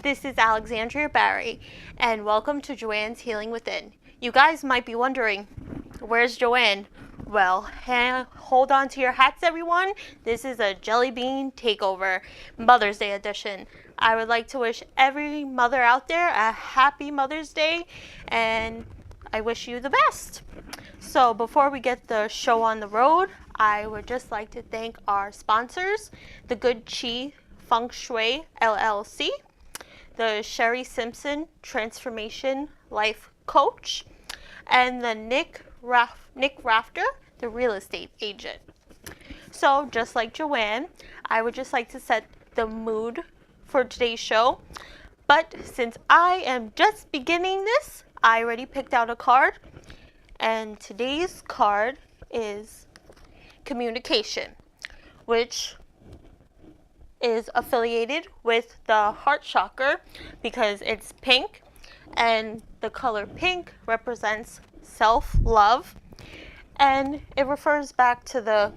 This is Alexandria Barry, and welcome to Joanne's Healing Within. You guys might be wondering, where's Joanne? Well, hold on to your hats, everyone. This is a Jelly Bean Takeover Mother's Day edition. I would like to wish every mother out there a happy Mother's Day, and I wish you the best. So before we get the show on the road, I would just like to thank our sponsors, the Good Chi Feng Shui LLC, the Sherry Simpson Transformation Life Coach, and the Nick Rafter, the real estate agent. So just like Joanne, I would just like to set the mood for today's show. But since I am just beginning this, I already picked out a card. And today's card is communication, which is affiliated with the heart chakra because it's pink, and the color pink represents self-love, and it refers back to the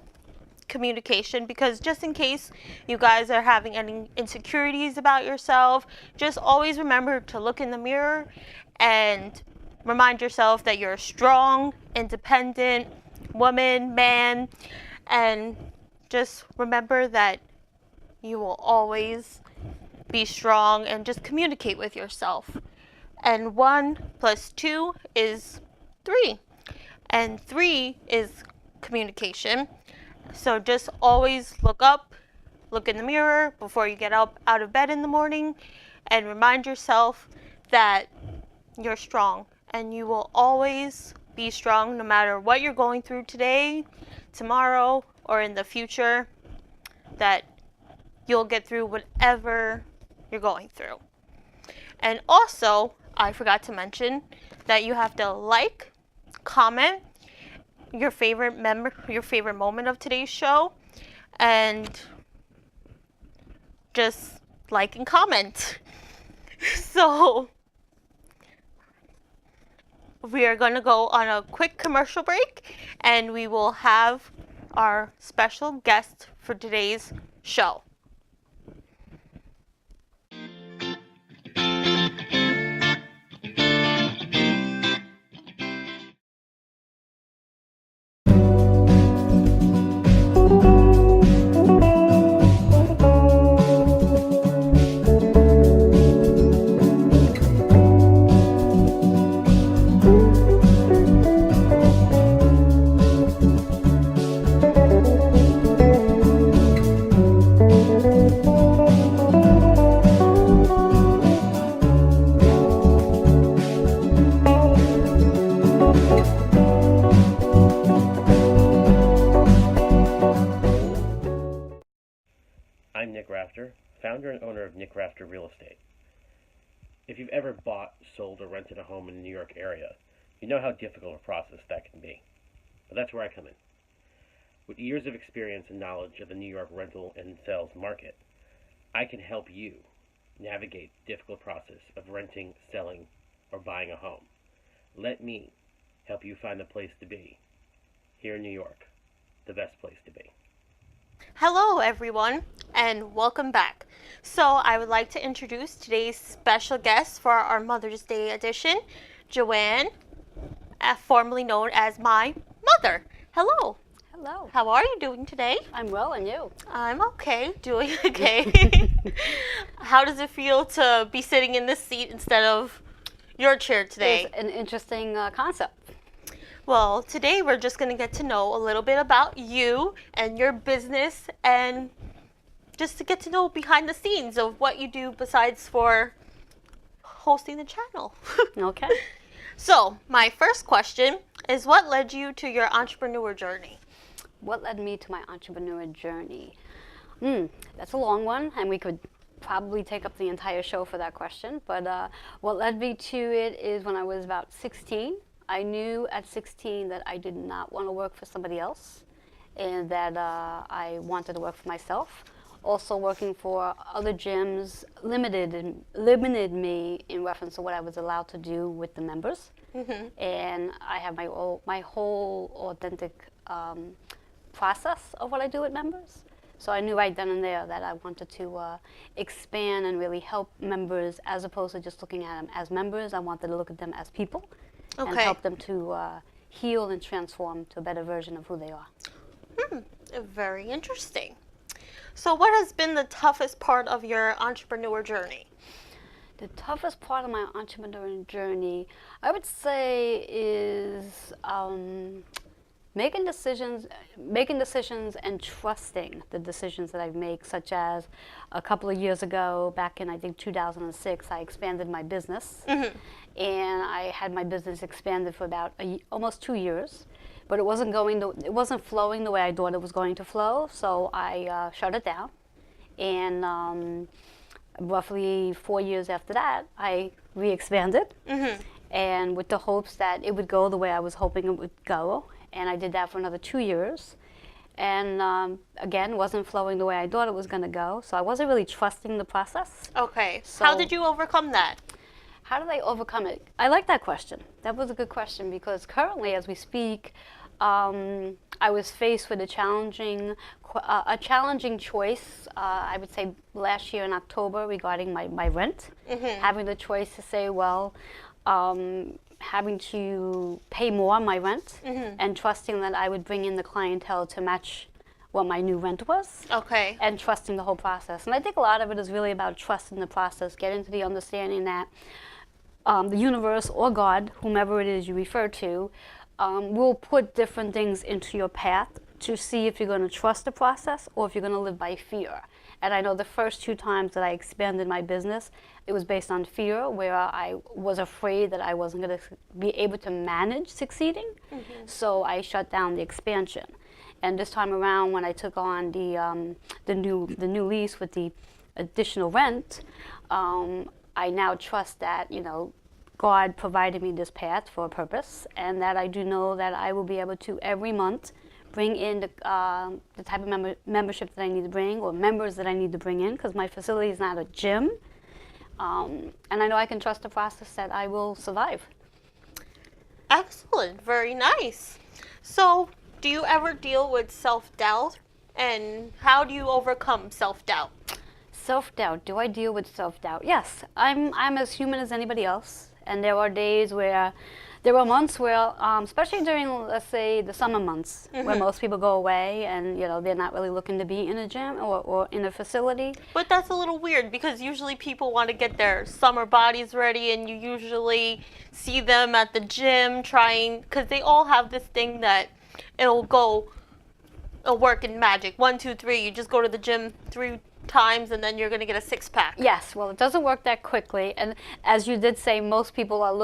communication because just in case you guys are having any insecurities about yourself, just always remember to look in the mirror and remind yourself that you're a strong, independent woman, man, and just remember that you will always be strong and just communicate with yourself. And 1 plus 2 is 3. And 3 is communication. So just always look up, look in the mirror before you get up out of bed in the morning, and remind yourself that you're strong. And you will always be strong no matter what you're going through today, tomorrow, or in the future, that you'll get through whatever you're going through. And also, I forgot to mention that you have to like, comment your favorite moment of today's show, and just like and comment. So we are going to go on a quick commercial break, and we will have our special guest for today's show. I'm Nick Rafter, founder and owner of Nick Rafter Real Estate. If you've ever bought, sold, or rented a home in the New York area, you know how difficult a process that can be. But that's where I come in. With years of experience and knowledge of the New York rental and sales market, I can help you navigate the difficult process of renting, selling, or buying a home. Let me help you find the place to be here in New York, the best place to be. Hello everyone, and welcome back. So I would like to introduce today's special guest for our Mother's Day edition, Joanne, formerly known as my mother. Hello. Hello. How are you doing today? I'm well, and you? I'm okay, doing okay. How does it feel to be sitting in this seat instead of your chair today? It's an interesting concept. Well, today we're just going to get to know a little bit about you and your business, and just to get to know behind the scenes of what you do besides for hosting the channel. Okay. So, my first question is, what led you to your entrepreneur journey? What led me to my entrepreneur journey? That's a long one, and we could probably take up the entire show for that question. But what led me to it is when I was about 16. I knew at 16 that I did not want to work for somebody else, and that I wanted to work for myself. Also, working for other gyms limited me in reference to what I was allowed to do with the members. Mm-hmm. And I have my whole authentic process of what I do with members. So I knew right then and there that I wanted to expand and really help members, as opposed to just looking at them as members. I wanted to look at them as people and Okay. help them to heal and transform to a better version of who they are. Very interesting. So what has been the toughest part of your entrepreneur journey? The toughest part of my entrepreneurial journey, I would say, is making decisions and trusting the decisions that I make, such as a couple of years ago, back in I think 2006, I expanded my business, and I had my business expanded for about almost 2 years, but it wasn't flowing the way I thought it was going to flow, so I shut it down, and roughly 4 years after that, I re-expanded, and with the hopes that it would go the way I was hoping it would go. And I did that for another 2 years. And again, wasn't flowing the way I thought it was going to go. So I wasn't really trusting the process. Okay. So How did you overcome that? How did I overcome it? I like that question. That was a good question, because currently, as we speak, I was faced with a challenging choice, I would say last year in October, regarding my rent. Having the choice to say, well, having to pay more on my rent, and trusting that I would bring in the clientele to match what my new rent was, Okay. and trusting the whole process. And I think a lot of it is really about trusting the process, getting to the understanding that the universe or God, whomever it is you refer to, will put different things into your path to see if you're going to trust the process or if you're going to live by fear. And I know the first 2 times that I expanded my business, it was based on fear, where I was afraid that I wasn't going to be able to manage succeeding. So I shut down the expansion. And this time around, when I took on the new lease with the additional rent, I now trust that, God provided me this path for a purpose, and that I do know that I will be able to every month bring in the type of membership that I need to bring, or members that I need to bring in, because my facility is not a gym. And I know I can trust the process that I will survive. Excellent. Very nice. So, do you ever deal with self-doubt? And how do you overcome self-doubt? Self-doubt. Do I deal with self-doubt? Yes. I'm as human as anybody else. And there are days where, there were months where, especially during, let's say, the summer months, where most people go away and, they're not really looking to be in a gym or in a facility. But that's a little weird, because usually people want to get their summer bodies ready, and you usually see them at the gym because they all have this thing that it'll work in magic. 1, 2, 3. You just go to the gym 3 times and then you're going to get a 6-pack. Yes, well, it doesn't work that quickly, and as you did say, most people are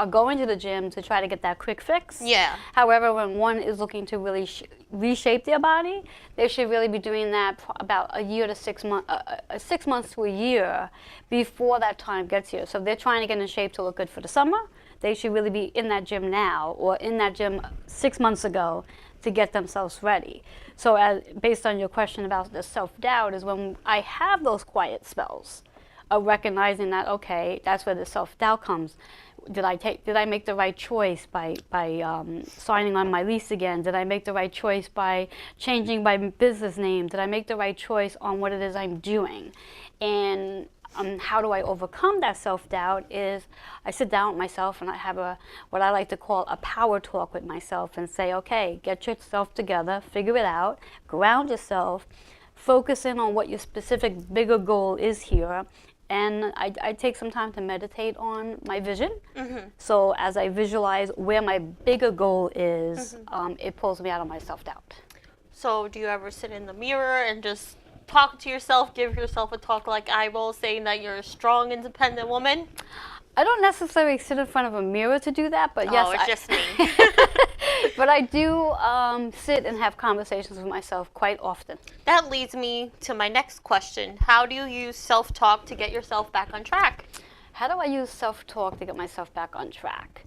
going to the gym to try to get that quick fix. Yeah. However, when one is looking to really reshape their body, they should really be doing that about a year to 6 months, 6 months to a year before that time gets here. So if they're trying to get in shape to look good for the summer, they should really be in that gym now, or in that gym 6 months ago, to get themselves ready. So based on your question about the self-doubt, is when I have those quiet spells of recognizing that, okay, that's where the self-doubt comes. Did I make the right choice by signing on my lease again? Did I make the right choice by changing my business name? Did I make the right choice on what it is I'm doing? And how do I overcome that self-doubt is I sit down with myself and I have what I like to call a power talk with myself, and say, okay, get yourself together, figure it out, ground yourself, focus in on what your specific bigger goal is here. And I take some time to meditate on my vision. So as I visualize where my bigger goal is, it pulls me out of my self-doubt. So do you ever sit in the mirror and just talk to yourself, give yourself a talk like I will, saying that you're a strong, independent woman? I don't necessarily sit in front of a mirror to do that, but yes. Oh, it's just me. But I do sit and have conversations with myself quite often. That leads me to my next question. How do you use self-talk to get yourself back on track? How do I use self-talk to get myself back on track?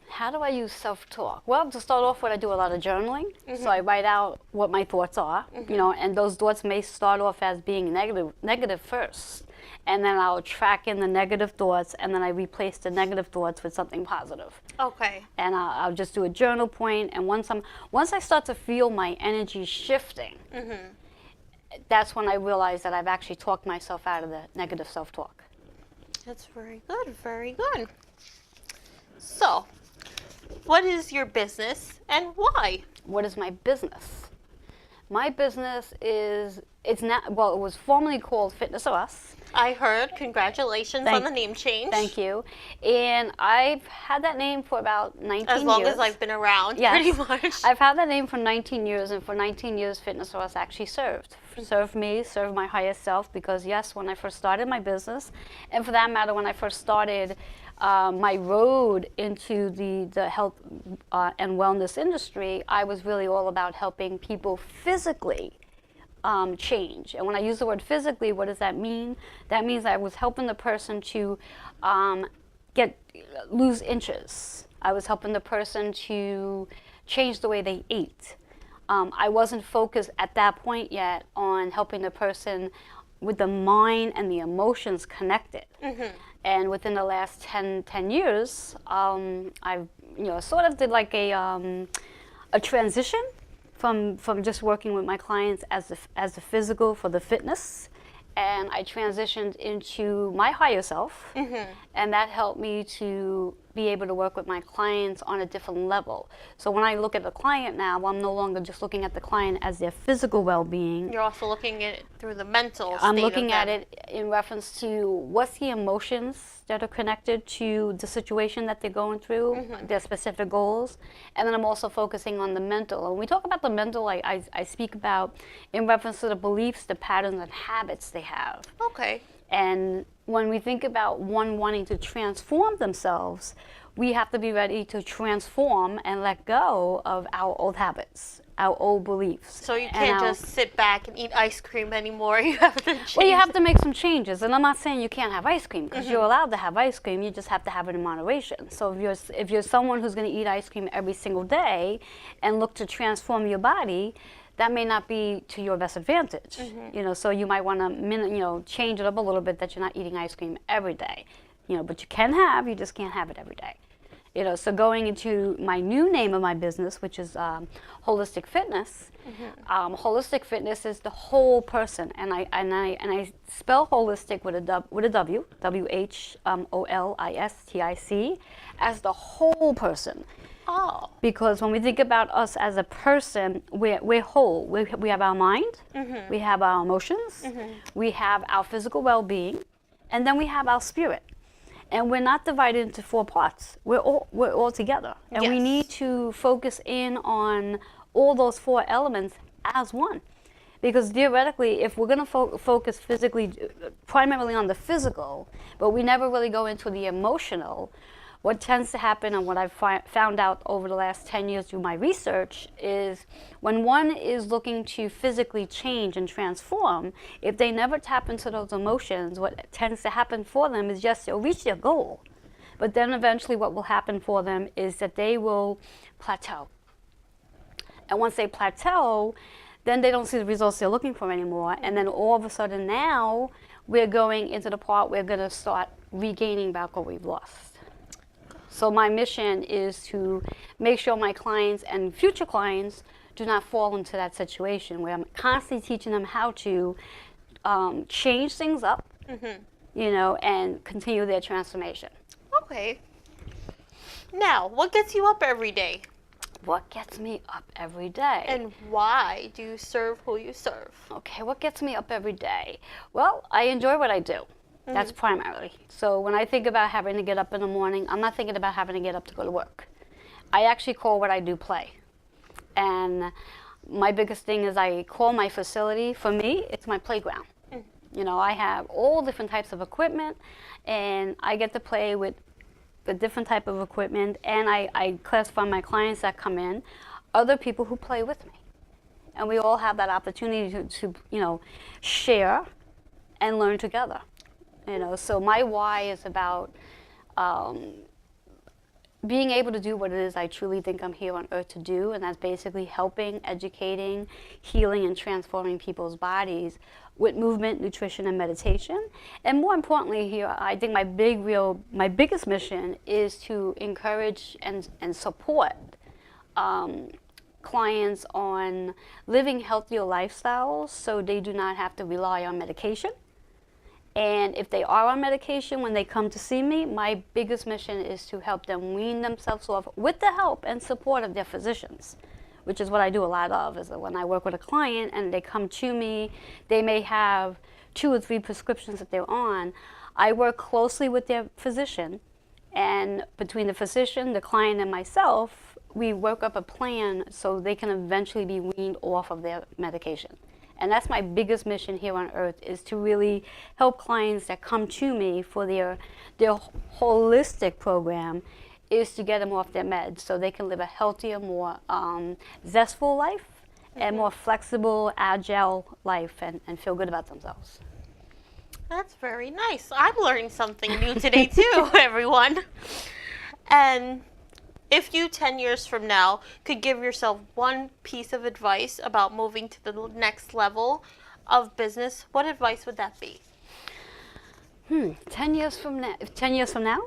How do I use self-talk? Well, to start off with, I do a lot of journaling. So I write out what my thoughts are, and those thoughts may start off as being negative first. And then I'll track in the negative thoughts, and then I replace the negative thoughts with something positive. Okay. And I'll just do a journal point, and once I start to feel my energy shifting, that's when I realize that I've actually talked myself out of the negative self-talk. That's very good. Very good. So, what is your business and why? What is my business? My business is, it's not, well, it was formerly called Fitness of Us. I heard. Congratulations on the name change. Thank you. And I've had that name for about 19 years. As long as I've been around, yes. pretty much. I've had that name for 19 years, and for 19 years, Fitness of Us actually served me, served my highest self, because yes, when I first started my business, and for that matter, when I first started my road into the health and wellness industry, I was really all about helping people physically change. And when I use the word physically, what does that mean? That means I was helping the person to lose inches. I was helping the person to change the way they ate. I wasn't focused at that point yet on helping the person with the mind and the emotions connected. And within the last 10 years, I've sort of did like a transition from just working with my clients as the physical for the fitness, and I transitioned into my higher self, and that helped me to be able to work with my clients on a different level. So when I look at the client now, I'm no longer just looking at the client as their physical well-being. You're also looking at it through the mental state I'm looking of at them. it in reference to what's the emotions that are connected to the situation that they're going through, their specific goals, and then I'm also focusing on the mental. And when we talk about the mental, I speak about in reference to the beliefs, the patterns, and habits they have. Okay. And when we think about one wanting to transform themselves, we have to be ready to transform and let go of our old habits, our old beliefs. So you can't just sit back and eat ice cream anymore. You have to change. Well, you have to make some changes. And I'm not saying you can't have ice cream, because you're allowed to have ice cream. You just have to have it in moderation. So if you're someone who's going to eat ice cream every single day and look to transform your body, that may not be to your best advantage. So you might want to change it up a little bit, that you're not eating ice cream every day. But you just can't have it every day. So going into my new name of my business, which is Holistic Fitness. Holistic Fitness is the whole person, and I spell holistic with a W, WHOLISTIC, as the whole person. Oh. Because when we think about us as a person, we're whole. We have our mind, we have our emotions, we have our physical well-being, and then we have our spirit. And we're not divided into 4 parts. We're all together. And we need to focus in on all those 4 elements as one. Because theoretically, if we're going to focus physically, primarily on the physical, but we never really go into the emotional, what tends to happen, and what I've found out over the last 10 years through my research, is when one is looking to physically change and transform, if they never tap into those emotions, what tends to happen for them is just they'll reach their goal. But then eventually what will happen for them is that they will plateau. And once they plateau, then they don't see the results they're looking for anymore. And then all of a sudden now, we're going into the part where we're going to start regaining back what we've lost. So my mission is to make sure my clients and future clients do not fall into that situation where I'm constantly teaching them how to change things up, and continue their transformation. Okay. Now, what gets you up every day? What gets me up every day? And why do you serve who you serve? Okay, what gets me up every day? Well, I enjoy what I do. That's primarily. So when I think about having to get up in the morning, I'm not thinking about having to get up to go to work. I actually call what I do play. And my biggest thing is I call my facility, for me, it's my playground. I have all different types of equipment, and I get to play with the different type of equipment, and I classify my clients that come in, other people who play with me. And we all have that opportunity to share and learn together. So my why is about being able to do what it is I truly think I'm here on earth to do, and that's basically helping, educating, healing, and transforming people's bodies with movement, nutrition, and meditation. And more importantly here, I think my biggest mission is to encourage and support clients on living healthier lifestyles so they do not have to rely on medication. And if they are on medication, when they come to see me, my biggest mission is to help them wean themselves off with the help and support of their physicians, which is what I do a lot of, is that when I work with a client and they come to me, they may have 2 or 3 prescriptions that they're on. I work closely with their physician, and between the physician, the client, and myself, we work up a plan so they can eventually be weaned off of their medication. And that's my biggest mission here on earth, is to really help clients that come to me for their holistic program, is to get them off their meds so they can live a healthier, more zestful life and more flexible, agile life, and feel good about themselves. That's very nice. I'm learning something new today too, everyone. And if you 10 years from now could give yourself one piece of advice about moving to the next level of business, what advice would that be? 10 years from now? 10 years from now?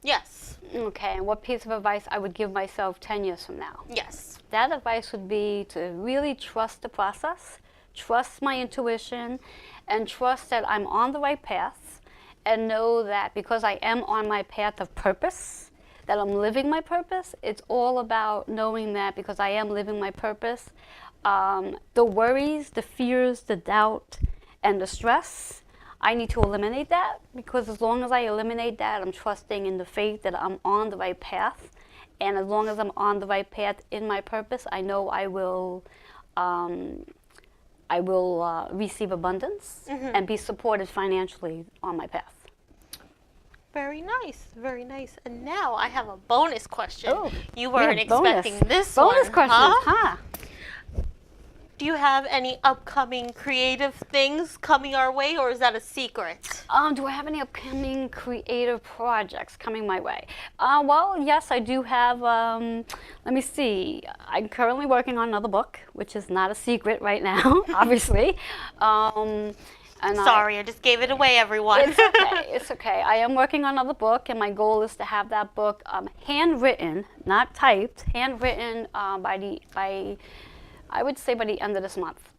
Yes. Okay, and what piece of advice I would give myself 10 years from now? Yes. That advice would be to really trust the process, trust my intuition, and trust that I'm on the right path, and know that because I am on my path of purpose, that I'm living my purpose. It's all about knowing that because I am living my purpose, the worries, the fears, the doubt, and the stress, I need to eliminate that, because as long as I eliminate that, I'm trusting in the faith that I'm on the right path. And as long as I'm on the right path in my purpose, I know I will receive abundance and be supported financially on my path. Very nice, very nice. And now I have a bonus question. Oh, you weren't expecting this bonus one, questions, huh? Do you have any upcoming creative things coming our way, or is that a secret? Do I have any upcoming creative projects coming my way? Well, yes, I do have. Let me see. I'm currently working on another book, which is not a secret right now, obviously. Sorry, I just gave it away, everyone. It's okay. It's okay. I am working on another book, and my goal is to have that book handwritten, not typed, handwritten I would say by the end of this month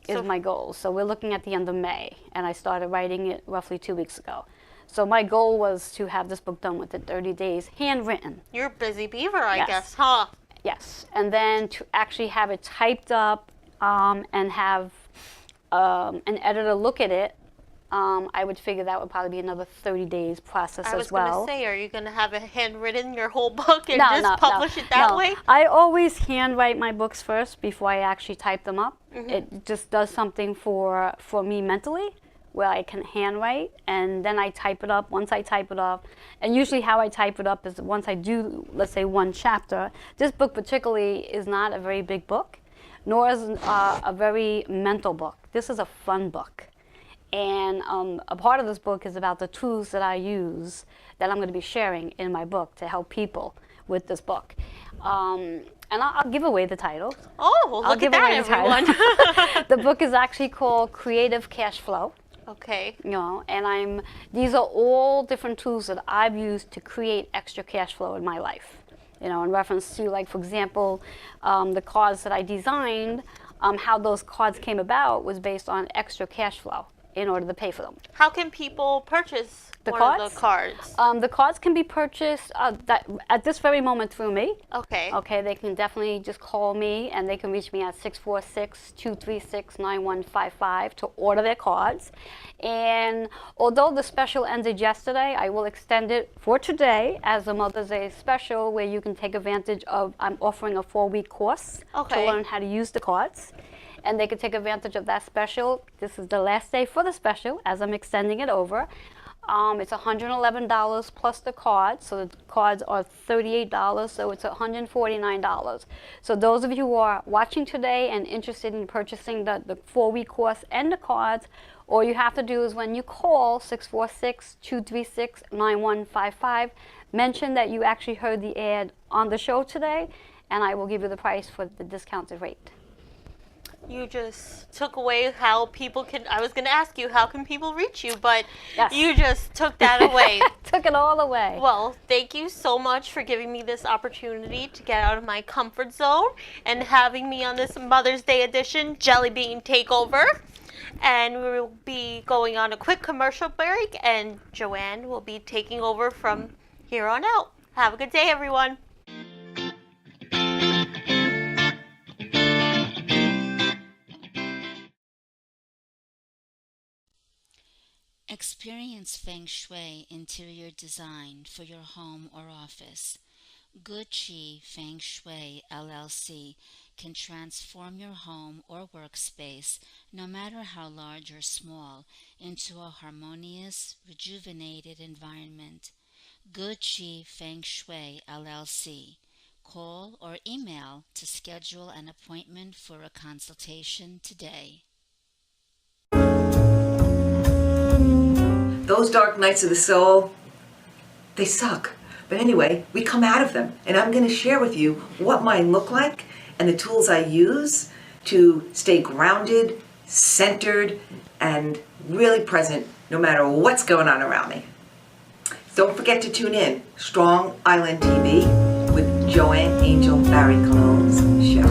is my goal. So we're looking at the end of May, and I started writing it roughly 2 weeks ago. So my goal was to have this book done within 30 days, handwritten. You're a busy beaver, I Yes. guess, huh? Yes, and then to actually have it typed up and have an editor look at it, I would figure that would probably be another 30 days process as well. I was going to say, are you going to have it handwritten, your whole book, and publish it that way? I always handwrite my books first before I actually type them up. It just does something for me mentally, where I can handwrite, and then I type it up. Once I type it up, and usually how I type it up is once I do, let's say, one chapter. This book particularly is not a very big book, nor is a very mental book. This is a fun book. And a part of this book is about the tools that I use that I'm going to be sharing in my book to help people with this book. And I'll give away the title. Oh, well, look at that, everyone. The book is actually called Creative Cash Flow. Okay. You know, and these are all different tools that I've used to create extra cash flow in my life. You know, in reference to, like, for example, the cards that I designed, how those cards came about was based on extra cash flow in order to pay for them. How can people purchase the cards? The cards can be purchased at this very moment through me. Okay. Okay, they can definitely just call me, and they can reach me at 646-236-9155 to order their cards. And although the special ended yesterday, I will extend it for today as a Mother's Day special, where you can take advantage of, I'm offering a 4-week course to learn how to use the cards. And they can take advantage of that special. This is the last day for the special, as I'm extending it over. It's $111 plus the cards, so the cards are $38, so it's $149. So those of you who are watching today and interested in purchasing the 4-week course and the cards, all you have to do is when you call 646-236-9155, mention that you actually heard the ad on the show today, and I will give you the price for the discounted rate. You just took away how people can. I was going to ask you, how can people reach you? But Yes. you just took that away. Took it all away. Well, thank you so much for giving me this opportunity to get out of my comfort zone and having me on this Mother's Day edition Jelly Bean Takeover. And we will be going on a quick commercial break, and Joanne will be taking over from here on out. Have a good day, everyone. Experience Feng Shui interior design for your home or office. Good Chi Feng Shui LLC can transform your home or workspace, no matter how large or small, into a harmonious, rejuvenated environment. Good Chi Feng Shui LLC. Call or email to schedule an appointment for a consultation today. Those dark nights of the soul, they suck. But anyway, we come out of them, and I'm going to share with you what mine look like and the tools I use to stay grounded, centered, and really present no matter what's going on around me. Don't forget to tune in, Strong Island TV with Joanne Angel Barry Cologne's show.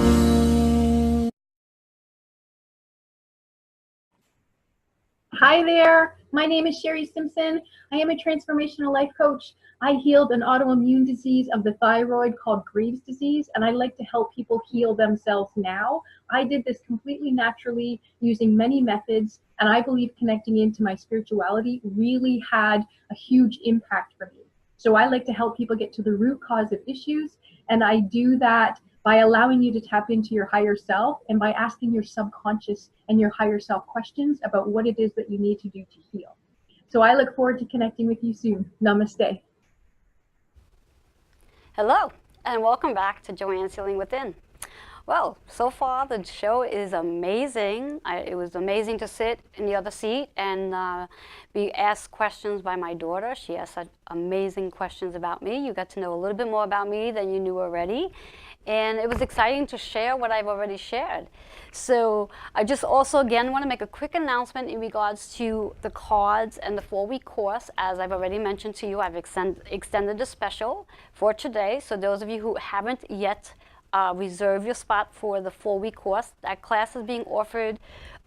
Hi there, my name is Sherry Simpson. I am a transformational life coach. I healed an autoimmune disease of the thyroid called Graves' disease, and I like to help people heal themselves now. I did this completely naturally using many methods, and I believe connecting into my spirituality really had a huge impact for me. So I like to help people get to the root cause of issues, and I do that by allowing you to tap into your higher self and by asking your subconscious and your higher self questions about what it is that you need to do to heal. So I look forward to connecting with you soon. Namaste. Hello, and welcome back to Joanne's Healing Within. Well, so far the show is amazing. It was amazing to sit in the other seat and be asked questions by my daughter. She asked such amazing questions about me. You got to know a little bit more about me than you knew already. And it was exciting to share what I've already shared. So I just also again want to make a quick announcement in regards to the cards and the 4-week course. As I've already mentioned to you, I've extended the special for today. So those of you who haven't yet reserved your spot for the 4-week course, that class is being offered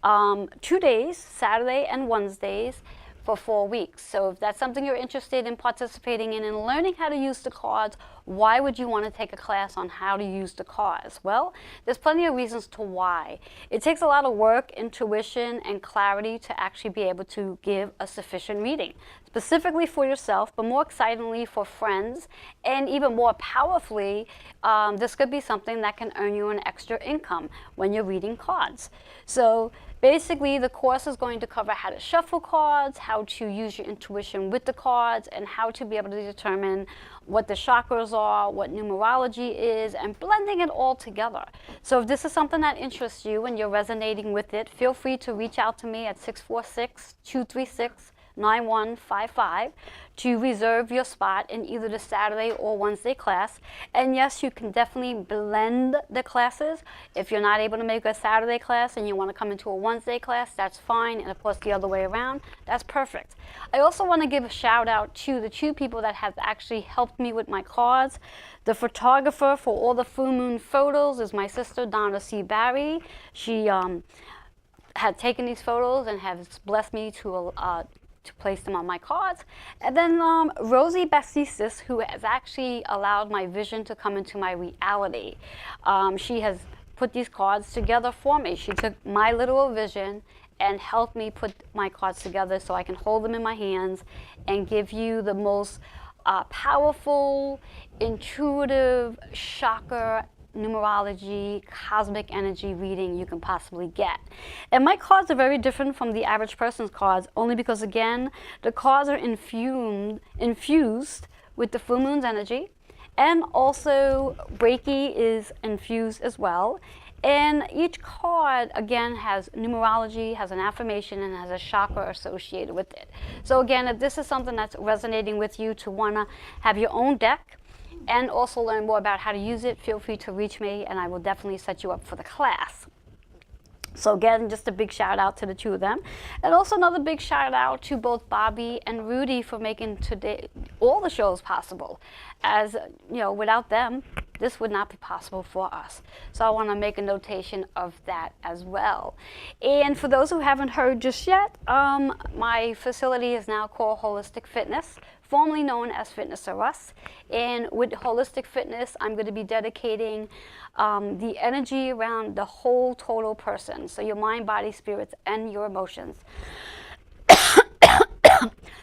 2 days, Saturday and Wednesdays, for 4 weeks. So if that's something you're interested in participating in and learning how to use the cards, why would you want to take a class on how to use the cards? Well, there's plenty of reasons to why. It takes a lot of work, intuition, and clarity to actually be able to give a sufficient reading, specifically for yourself, but more excitingly for friends, and even more powerfully, this could be something that can earn you an extra income when you're reading cards. So basically, the course is going to cover how to shuffle cards, how to use your intuition with the cards, and how to be able to determine what the chakras are, what numerology is, and blending it all together. So if this is something that interests you and you're resonating with it, feel free to reach out to me at 646-236-9155 to reserve your spot in either the Saturday or Wednesday class. And yes, you can definitely blend the classes. If you're not able to make a Saturday class and you want to come into a Wednesday class, that's fine. And of course, the other way around, that's perfect. I also want to give a shout out to the 2 people that have actually helped me with my cards. The photographer for all the full moon photos is my sister, Donna C. Barry. She had taken these photos and has blessed me to place them on my cards. And then Rosie Bastisis, who has actually allowed my vision to come into my reality. She has put these cards together for me. She took my literal vision and helped me put my cards together so I can hold them in my hands and give you the most powerful, intuitive, chakra numerology, cosmic energy reading you can possibly get. And my cards are very different from the average person's cards, only because, again, the cards are infused with the full moon's energy, and also Reiki is infused as well. And each card, again, has numerology, has an affirmation, and has a chakra associated with it. So again, if this is something that's resonating with you to want to have your own deck and also learn more about how to use it, feel free to reach me, and I will definitely set you up for the class. So again, just a big shout out to the two of them. And also another big shout out to both Bobby and Rudy for making today all the shows possible. As you know, without them, this would not be possible for us. So I want to make a notation of that as well. And for those who haven't heard just yet, my facility is now called Holistic Fitness, formerly known as Fitness R Us. And with Holistic Fitness, I'm going to be dedicating the energy around the whole total person. So your mind, body, spirits, and your emotions.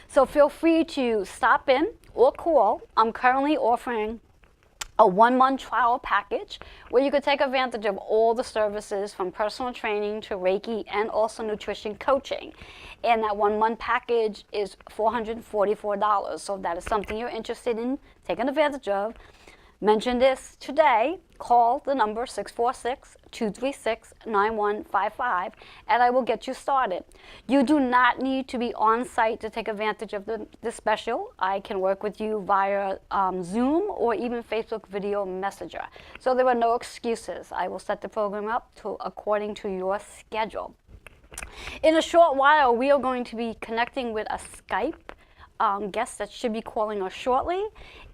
So feel free to stop in or call. I'm currently offering a 1-month trial package where you could take advantage of all the services from personal training to Reiki and also nutrition coaching. And that 1-month package is $444. So if that is something you're interested in taking advantage of, mention this today. Call the number 646-236-9155 and I will get you started. You do not need to be on site to take advantage of the special. I can work with you via Zoom or even Facebook video messenger. So there are no excuses. I will set the program up according to your schedule. In a short while, we are going to be connecting with a Skype guest that should be calling us shortly.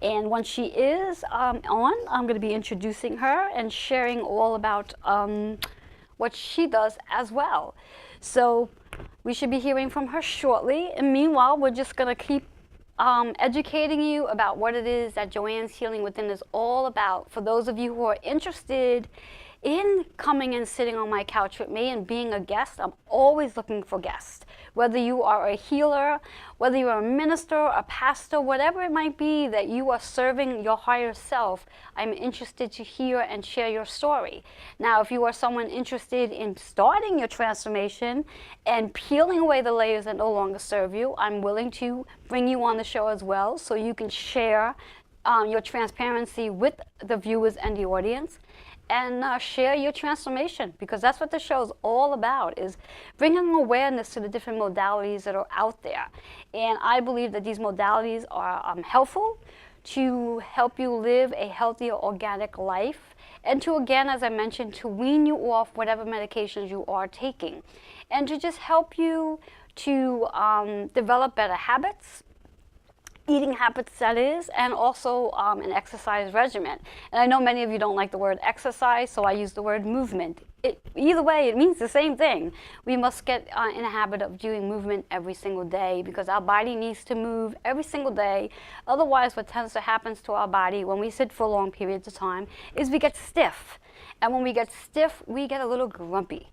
And once she is on, I'm going to be introducing her and sharing all about what she does as well. So we should be hearing from her shortly. And meanwhile, we're just going to keep educating you about what it is that Joanne's Healing Within is all about. For those of you who are interested in coming and sitting on my couch with me and being a guest, I'm always looking for guests. Whether you are a healer, whether you're a minister, a pastor, whatever it might be that you are serving your higher self, I'm interested to hear and share your story. Now, if you are someone interested in starting your transformation and peeling away the layers that no longer serve you, I'm willing to bring you on the show as well so you can share your transparency with the viewers and the audience. And share your transformation, because that's what the show is all about, is bringing awareness to the different modalities that are out there. And I believe that these modalities are helpful to help you live a healthier organic life, and to, again, as I mentioned, to wean you off whatever medications you are taking, and to just help you to develop better habits, eating habits that is, and also an exercise regimen. And I know many of you don't like the word exercise, so I use the word movement. Either way, it means the same thing. We must get in a habit of doing movement every single day, because our body needs to move every single day. Otherwise, what tends to happen to our body when we sit for long periods of time is we get stiff. And when we get stiff, we get a little grumpy.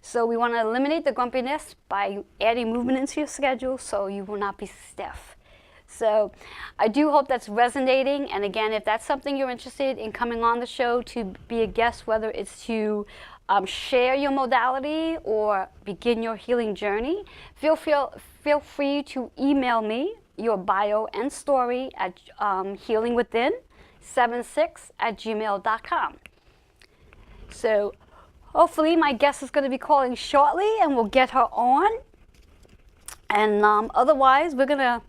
So we want to eliminate the grumpiness by adding movement into your schedule so you will not be stiff. So I do hope that's resonating. And again, if that's something you're interested in coming on the show to be a guest, whether it's to share your modality or begin your healing journey, feel free to email me your bio and story at healingwithin76@gmail.com. So hopefully my guest is going to be calling shortly and we'll get her on. And otherwise, we're going to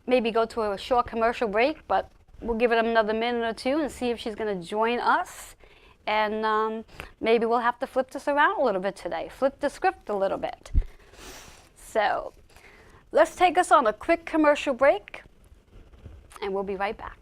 maybe go to a short commercial break, but we'll give it another minute or two and see if she's going to join us. And maybe we'll have to flip this around a little bit today, flip the script a little bit. So let's take us on a quick commercial break, and we'll be right back.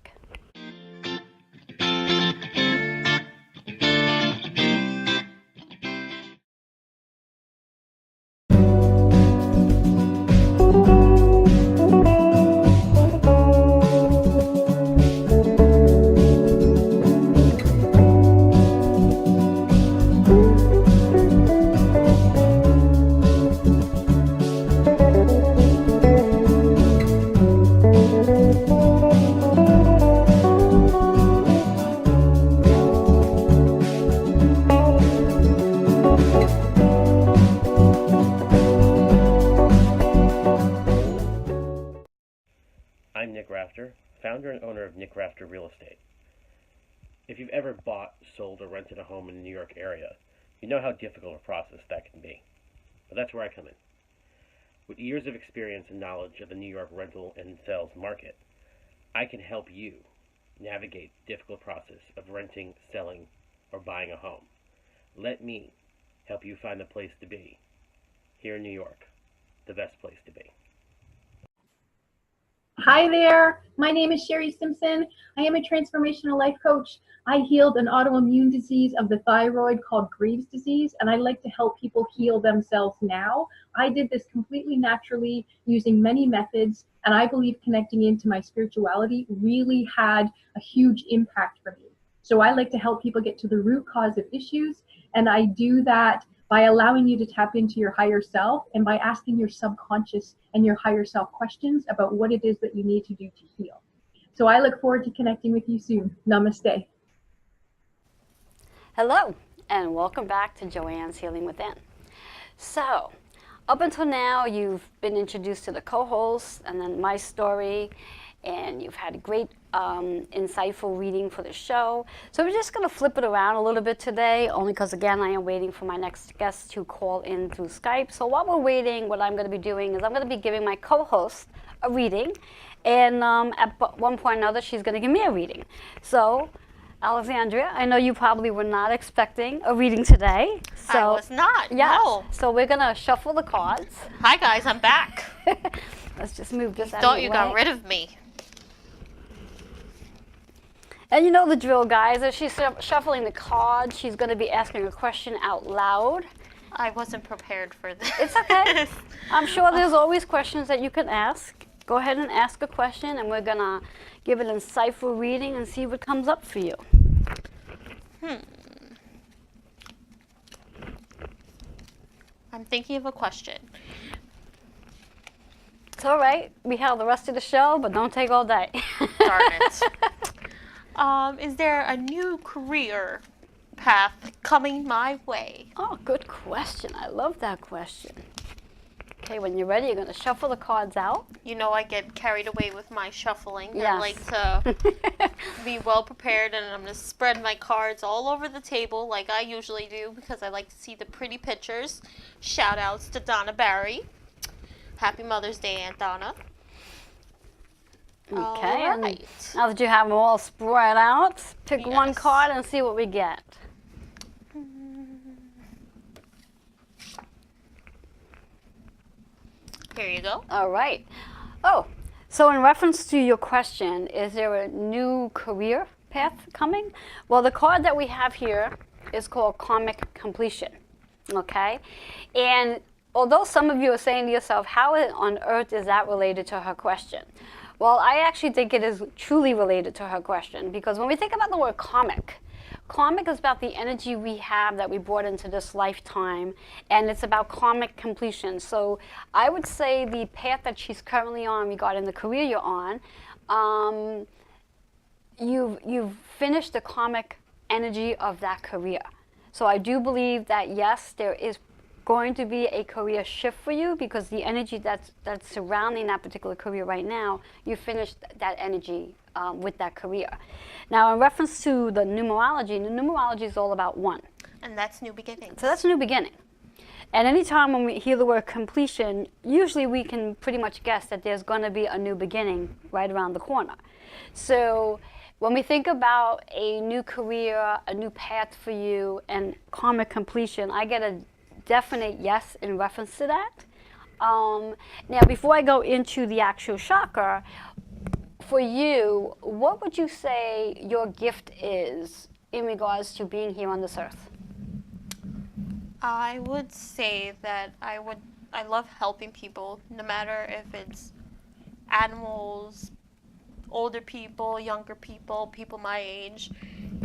I'm Nick Rafter, founder and owner of Nick Rafter Real Estate. If you've ever bought, sold, or rented a home in the New York area, you know how difficult a process that can be. But that's where I come in. With years of experience and knowledge of the New York rental and sales market, I can help you navigate the difficult process of renting, selling, or buying a home. Let me help you find the place to be. Here in New York, the best place to be. Hi there, my name is Sherry Simpson. I am a transformational life coach. I healed an autoimmune disease of the thyroid called Graves' disease, and I like to help people heal themselves now. I did this completely naturally using many methods, and I believe connecting into my spirituality really had a huge impact for me. So I like to help people get to the root cause of issues, and I do that by allowing you to tap into your higher self and by asking your subconscious and your higher self questions about what it is that you need to do to heal. So I look forward to connecting with you soon. Namaste. Hello, and welcome back to Joanne's Healing Within. So, up until now, you've been introduced to the co-host and then my story, and you've had a great insightful reading for the show. So we're just going to flip it around a little bit today, only because, again, I am waiting for my next guest to call in through Skype. So while we're waiting, what I'm going to be doing is I'm going to be giving my co-host a reading, and at one point or another, she's going to give me a reading. So, Alexandria, I know you probably were not expecting a reading today. So, I was not, yes. no. So we're going to shuffle the cards. Hi guys, I'm back. Let's just move this out of Thought the you way. got rid of me. And you know the drill, guys. As she's shuffling the cards, she's going to be asking a question out loud. I wasn't prepared for this. It's okay. I'm sure there's always questions that you can ask. Go ahead and ask a question, and we're going to give an insightful reading and see what comes up for you. I'm thinking of a question. It's all right. We have the rest of the show, but don't take all day. Darn it. Is there a new career path coming my way? Oh, good question. I love that question. Okay, when you're ready, you're going to shuffle the cards out. You know I get carried away with my shuffling. Yes. I like to be well prepared, and I'm going to spread my cards all over the table like I usually do because I like to see the pretty pictures. Shout outs to Donna Barry. Happy Mother's Day, Aunt Donna. Okay, All and right. now that you have them all spread out, pick one Yes. card and see what we get. Here you go. All right. Oh, so in reference to your question, is there a new career path coming? Well, the card that we have here is called Karmic Completion, okay? And although some of you are saying to yourself, how on earth is that related to her question? Well, I actually think it is truly related to her question, because when we think about the word karmic is about the energy we have that we brought into this lifetime, and it's about karmic completion. So I would say the path that she's currently on regarding the career you're on, you've finished the karmic energy of that career. So I do believe that, yes, there is going to be a career shift for you, because the energy that's surrounding that particular career right now, you finished that energy with that career. Now, in reference to the numerology is all about one. And that's new beginnings. So that's a new beginning. And anytime when we hear the word completion, usually we can pretty much guess that there's going to be a new beginning right around the corner. So when we think about a new career, a new path for you, and karmic completion, I get a definite yes in reference to that. Now, before I go into the actual chakra, for you, what would you say your gift is in regards to being here on this earth? I would say that I love helping people, no matter if it's animals, older people, younger people, people my age.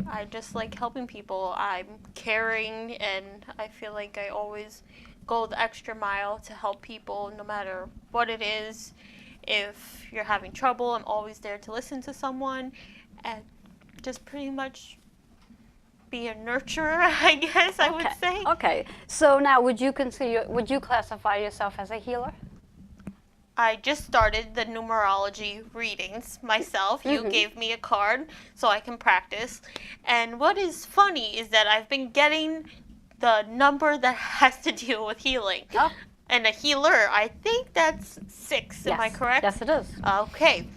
I just like helping people. I'm caring, and I feel like I always go the extra mile to help people, no matter what it is. If you're having trouble, I'm always there to listen to someone, and just pretty much be a nurturer, I guess I would say. Okay. So now, would you classify yourself as a healer? I just started the numerology readings myself. You gave me a card so I can practice. And what is funny is that I've been getting the number that has to deal with healing. Oh, And a healer, I think that's 6. Am I yes. correct? Yes, it is. Okay.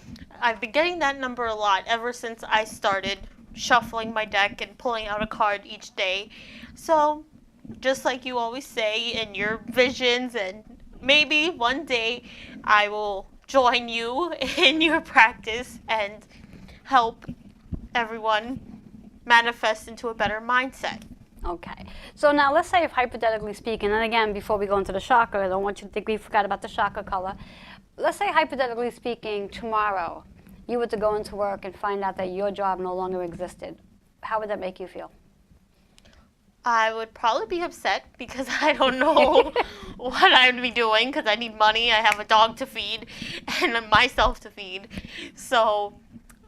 I've been getting that number a lot ever since I started shuffling my deck and pulling out a card each day. So, just like you always say in your visions, and maybe one day I will join you in your practice and help everyone manifest into a better mindset. Okay. So now let's say if hypothetically speaking, and again, before we go into the chakra, I don't want you to think we forgot about the chakra color. Let's say hypothetically speaking, tomorrow you were to go into work and find out that your job no longer existed. How would that make you feel? I would probably be upset because I don't know what I'd be doing because I need money. I have a dog to feed and myself to feed. So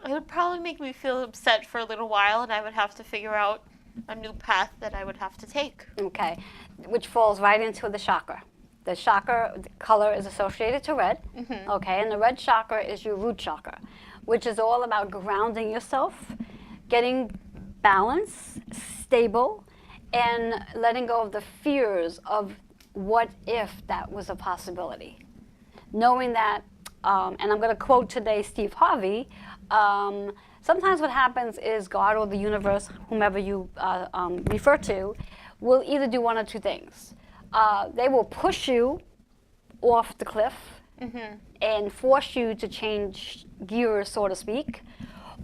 it would probably make me feel upset for a little while, and I would have to figure out a new path that I would have to take. Okay. Which falls right into the chakra. The chakra color is associated to red. Okay. And the red chakra is your root chakra, which is all about grounding yourself, getting balance, stable, and letting go of the fears of what if that was a possibility. Knowing that, and I'm going to quote today Steve Harvey, sometimes what happens is God or the universe, whomever you refer to, will either do one or two things. They will push you off the cliff and force you to change gears, so to speak.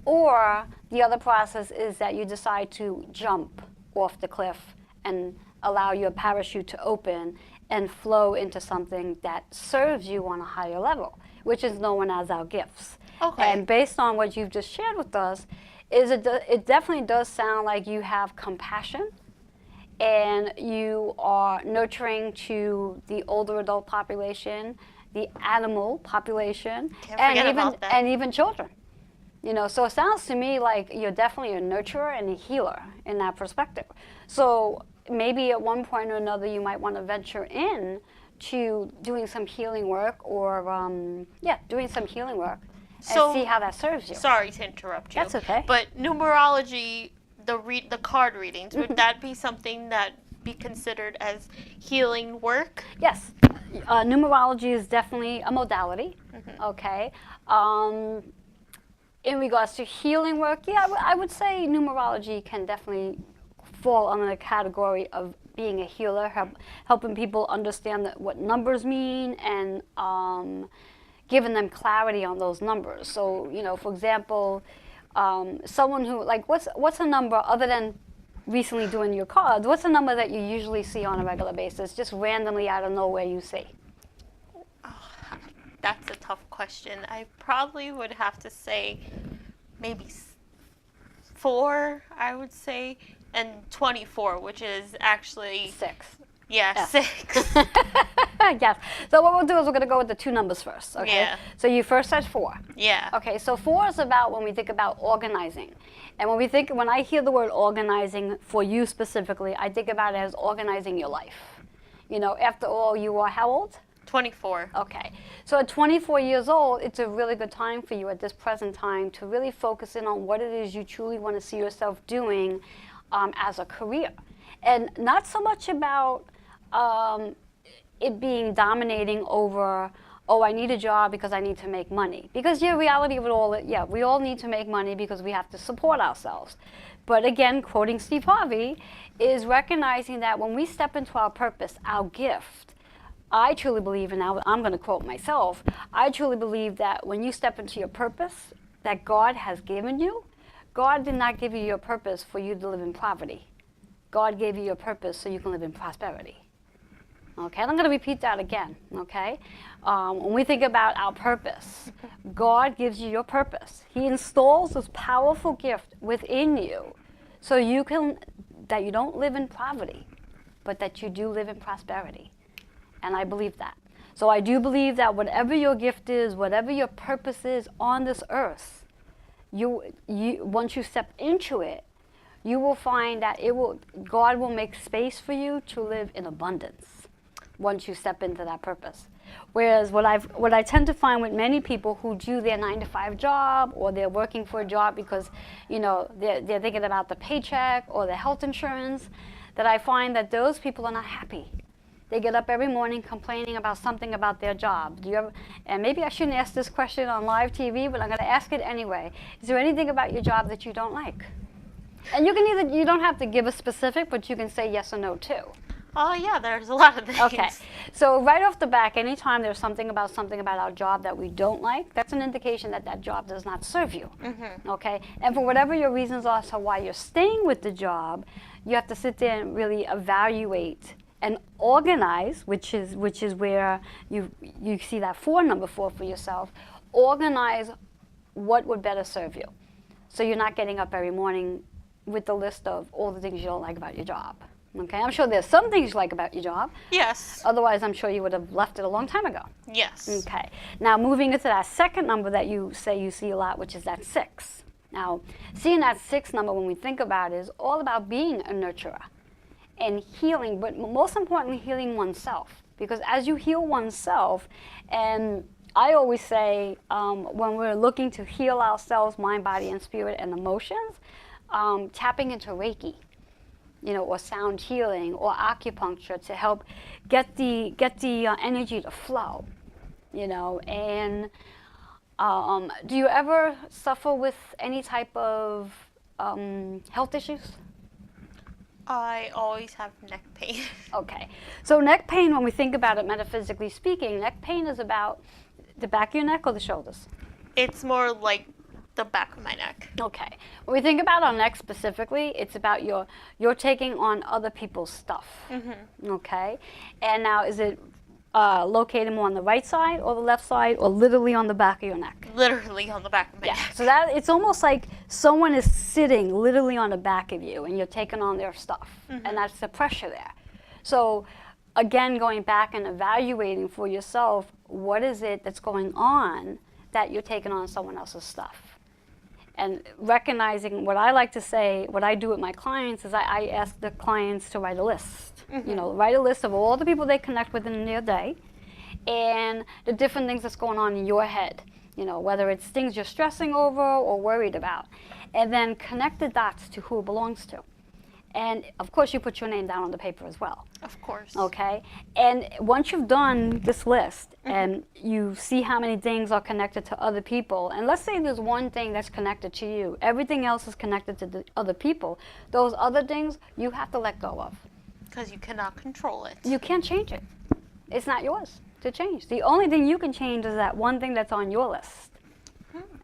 Or the other process is that you decide to jump off the cliff and allow your parachute to open and flow into something that serves you on a higher level, which is known as our gifts. Okay. And based on what you've just shared with us, it definitely does sound like you have compassion and you are nurturing to the older adult population, the animal population, Can't forget about that. and even children. You know, so it sounds to me like you're definitely a nurturer and a healer in that perspective. So maybe at one point or another you might want to venture in to doing some healing work or, doing some healing work and So- see how that serves you. Sorry to interrupt you. That's okay. But numerology, the card readings, would that be something that be considered as healing work? Yes, numerology is definitely a modality, okay? In regards to healing work, yeah, I would say numerology can definitely fall under the category of being a healer, helping people understand what numbers mean and giving them clarity on those numbers. So, you know, for example, someone who, like, what's a number other than recently doing your cards, what's a number that you usually see on a regular basis, just randomly out of nowhere you see? That's a tough question. I probably would have to say maybe 4, I would say, and 24, which is actually, 6. yeah, 6. Yes. So what we'll do is we're going to go with the two numbers first, okay? Yeah. So you first said 4. Yeah. Okay, so 4 is about when we think about organizing. And when I hear the word organizing for you specifically, I think about it as organizing your life. You know, after all, you are how old? 24. Okay. So at 24 years old, it's a really good time for you at this present time to really focus in on what it is you truly want to see yourself doing as a career. And not so much about it being dominating over, oh, I need a job because I need to make money. Because the reality of it all, yeah, we all need to make money because we have to support ourselves. But again, quoting Steve Harvey, is recognizing that when we step into our purpose, our gift, I truly believe, and now I'm going to quote myself, I truly believe that when you step into your purpose that God has given you, God did not give you your purpose for you to live in poverty. God gave you your purpose so you can live in prosperity. Okay, and I'm going to repeat that again, okay? When we think about our purpose, God gives you your purpose. He installs this powerful gift within you so that you don't live in poverty, but that you do live in prosperity. And I believe that. So I do believe that whatever your gift is, whatever your purpose is on this earth, once you step into it, you will find that God will make space for you to live in abundance once you step into that purpose. Whereas what I tend to find with many people who do their 9-to-5 job, or they're working for a job because, you know, they're thinking about the paycheck or the health insurance, that I find that those people are not happy. They get up every morning complaining about something about their job. Do you ever, and maybe I shouldn't ask this question on live TV, but I'm going to ask it anyway. Is there anything about your job that you don't like? And you can either, you don't have to give a specific, but you can say yes or no too. Oh yeah, there's a lot of things. Okay, so right off the back, anytime there's something about our job that we don't like, that's an indication that that job does not serve you. Okay, and for whatever your reasons are as to why you're staying with the job, you have to sit there and really evaluate and organize, which is where you see that number 4 for yourself. Organize what would better serve you, so you're not getting up every morning with the list of all the things you don't like about your job. Okay, I'm sure there's some things you like about your job. Yes. Otherwise, I'm sure you would have left it a long time ago. Yes. Okay. Now, moving into that second number that you say you see a lot, which is that 6. Now, seeing that 6 number, when we think about it, is all about being a nurturer and healing, but most importantly, healing oneself. Because as you heal oneself, and I always say when we're looking to heal ourselves, mind, body, and spirit, and emotions, tapping into Reiki, you know, or sound healing, or acupuncture to help get the energy to flow, you know. And do you ever suffer with any type of health issues? I always have neck pain. Okay, so neck pain, when we think about it metaphysically speaking, neck pain is about the back of your neck or the shoulders? It's more like the back of my neck. Okay, when we think about our neck specifically, it's about you're taking on other people's stuff. Okay, and now is it located more on the right side or the left side, or literally on the back of your neck? Literally on the back of my neck. So that it's almost like someone is sitting literally on the back of you, and you're taking on their stuff, and that's the pressure there. So again, going back and evaluating for yourself, what is it that's going on that you're taking on someone else's stuff? And recognizing, what I like to say, what I do with my clients is I ask the clients to write a list. You know, write a list of all the people they connect with in their day, and the different things that's going on in your head. You know, whether it's things you're stressing over or worried about, and then connect the dots to who it belongs to. And of course, you put your name down on the paper as well. Of course. Okay, and once you've done this list and you see how many things are connected to other people, and let's say there's one thing that's connected to you, everything else is connected to the other people, those other things you have to let go of. Because you cannot control it. You can't change it. It's not yours to change. The only thing you can change is that one thing that's on your list.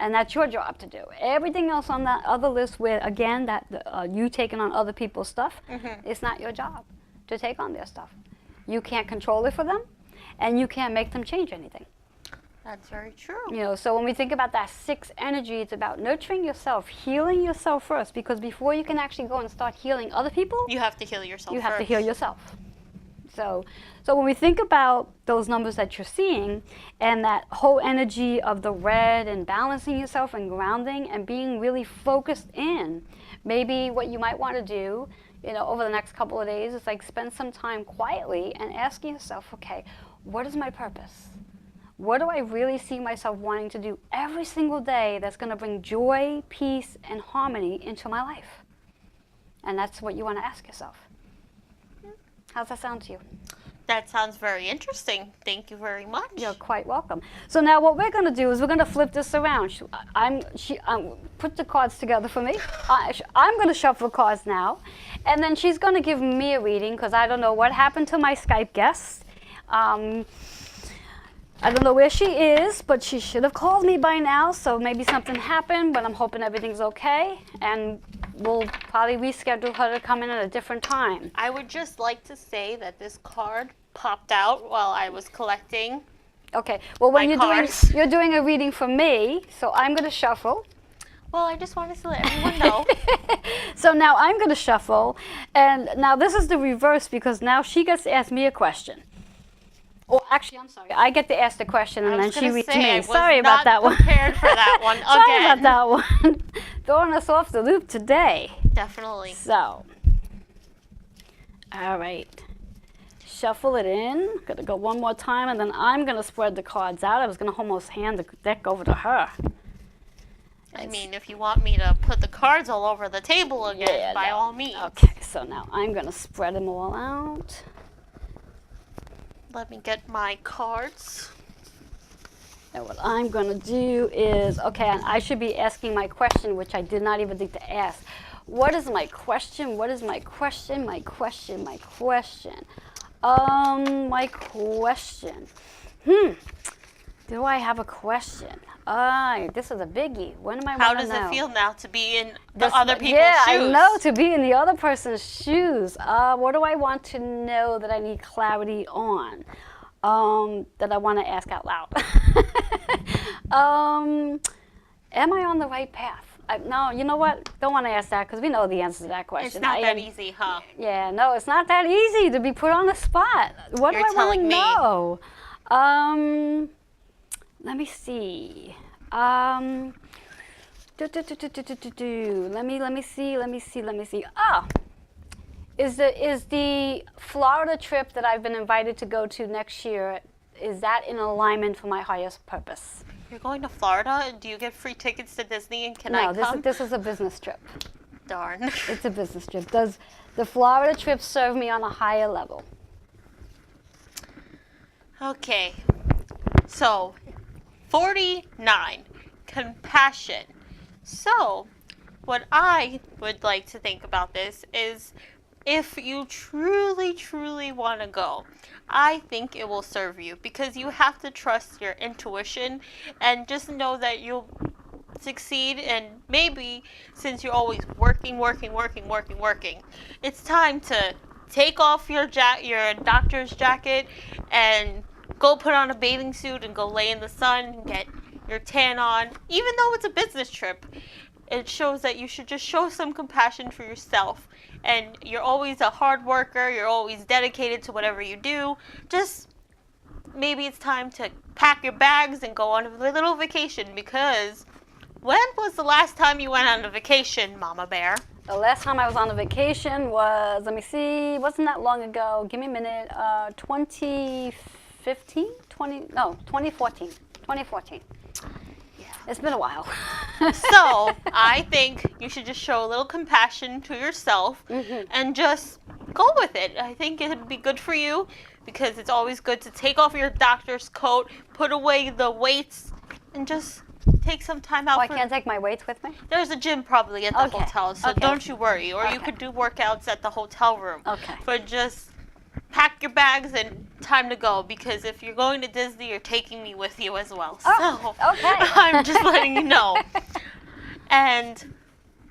And that's your job to do. Everything else on that other list, where again, that you taking on other people's stuff, it's not your job to take on their stuff. You can't control it for them, and you can't make them change anything. That's very true. You know, so when we think about that 6 energy, it's about nurturing yourself, healing yourself first, because before you can actually go and start healing other people, You have to heal yourself you have to first. heal yourself. So when we think about those numbers that you're seeing, and that whole energy of the red, and balancing yourself and grounding and being really focused in, maybe what you might want to do, you know, over the next couple of days is like spend some time quietly and asking yourself, okay, what is my purpose? What do I really see myself wanting to do every single day that's going to bring joy, peace, and harmony into my life? And that's what you want to ask yourself. How's that sound to you? That sounds very interesting. Thank you very much. You're quite welcome. So now what we're going to do is we're going to flip this around. Put the cards together for me. I'm going to shuffle cards now, and then she's going to give me a reading, because I don't know what happened to my Skype guest. I don't know where she is, but she should have called me by now, so maybe something happened, but I'm hoping everything's okay, and we'll probably reschedule her to come in at a different time. I would just like to say that this card popped out while I was collecting. Okay, well, when My you're doing a reading for me, so I'm going to shuffle. Well, I just wanted to let everyone know. So now I'm going to shuffle, and now this is the reverse, because now she gets to ask me a question. Or actually, I'm sorry, I get to ask the question, and then she reads me. Sorry about that one. Prepared for that one again. Sorry about that one. Throwing us off the loop today. Definitely. So, all right. shuffle it in. Gonna go one more time, and then I'm gonna spread the cards out. I was gonna almost hand the deck over to her. I mean, if you want me to put the cards all over the table again, Yeah, by no. all means. Okay, so now I'm gonna spread them all out. Let me get my cards. And what I'm gonna do is, okay, and I should be asking my question, which I did not even think to ask. What is my question? What is my question? My question, my question. My question. Do I have a question? This is a biggie. When am I How wanna does know? it feel now to be in the This- other people's yeah, shoes? I know, to be in the other person's shoes. What do I want to know that I need clarity on? That I want to ask out loud. Am I on the right path? No, you know what? Don't want to ask that because we know the answer to that question. It's not that easy, huh? Yeah, no, it's not that easy to be put on the spot. What You're do I want to telling me. know? Let me see. Let me see. Oh, is the Florida trip that I've been invited to go to next year, is that in alignment for my highest purpose? You're going to Florida? Do you get free tickets to Disney and can No, I come? this is a business trip. Darn. It's a business trip. Does the Florida trip serve me on a higher level? Okay. So, 49. Compassion. So, what I would like to think about this is if you truly, truly want to go, I think it will serve you because you have to trust your intuition and just know that you'll succeed. And maybe since you're always working, it's time to take off your doctor's jacket and go put on a bathing suit and go lay in the sun and get your tan on. Even though it's a business trip, it shows that you should just show some compassion for yourself. And you're always a hard worker, you're always dedicated to whatever you do. Just maybe it's time to pack your bags and go on a little vacation, because when was the last time you went on a vacation, Mama Bear? The last time I was on a vacation was, let me see, wasn't that long ago. Give me a minute. 2015? 2014. 2014. Yeah. It's been a while. So, I think you should just show a little compassion to yourself and just go with it. I think it would be good for you because it's always good to take off your doctor's coat, put away the weights, and just take some time out. I can't take my weights with me? There's a gym probably at the Okay. hotel, so Okay. don't you worry. Or you Okay. could do workouts at the hotel room. Okay. But just pack your bags and time to go, because if you're going to Disney, you're taking me with you as well. Oh, so okay. I'm just letting you know. And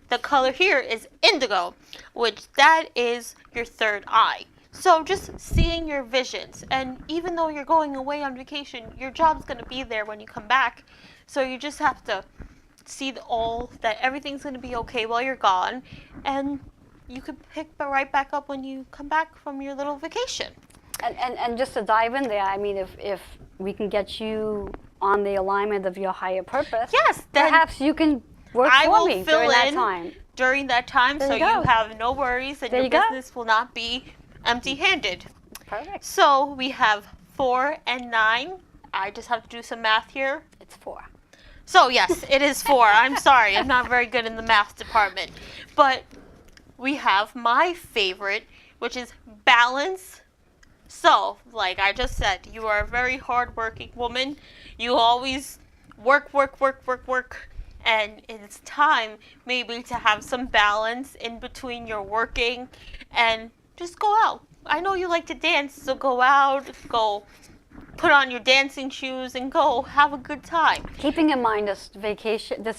the color here is indigo, which that is your third eye. So just seeing your visions, and even though you're going away on vacation, your job's going to be there when you come back. So you just have to see that everything's going to be okay while you're gone, and you could pick right back up when you come back from your little vacation. And just to dive in there, I mean, if we can get you on the alignment of your higher purpose, Yes, then perhaps you can work I for will me fill during that in time. during that time, There so you you go. have no worries and There your you go. business will not be empty-handed. Perfect. So we have 4 and 9. I just have to do some math here. It's 4. So yes, it is 4. I'm sorry, I'm not very good in the math department. But we have my favorite, which is balance. So, like I just said, you are a very hard-working woman. You always work. And it's time maybe to have some balance in between your working and just go out. I know you like to dance, so go out, go put on your dancing shoes and go have a good time. Keeping in mind this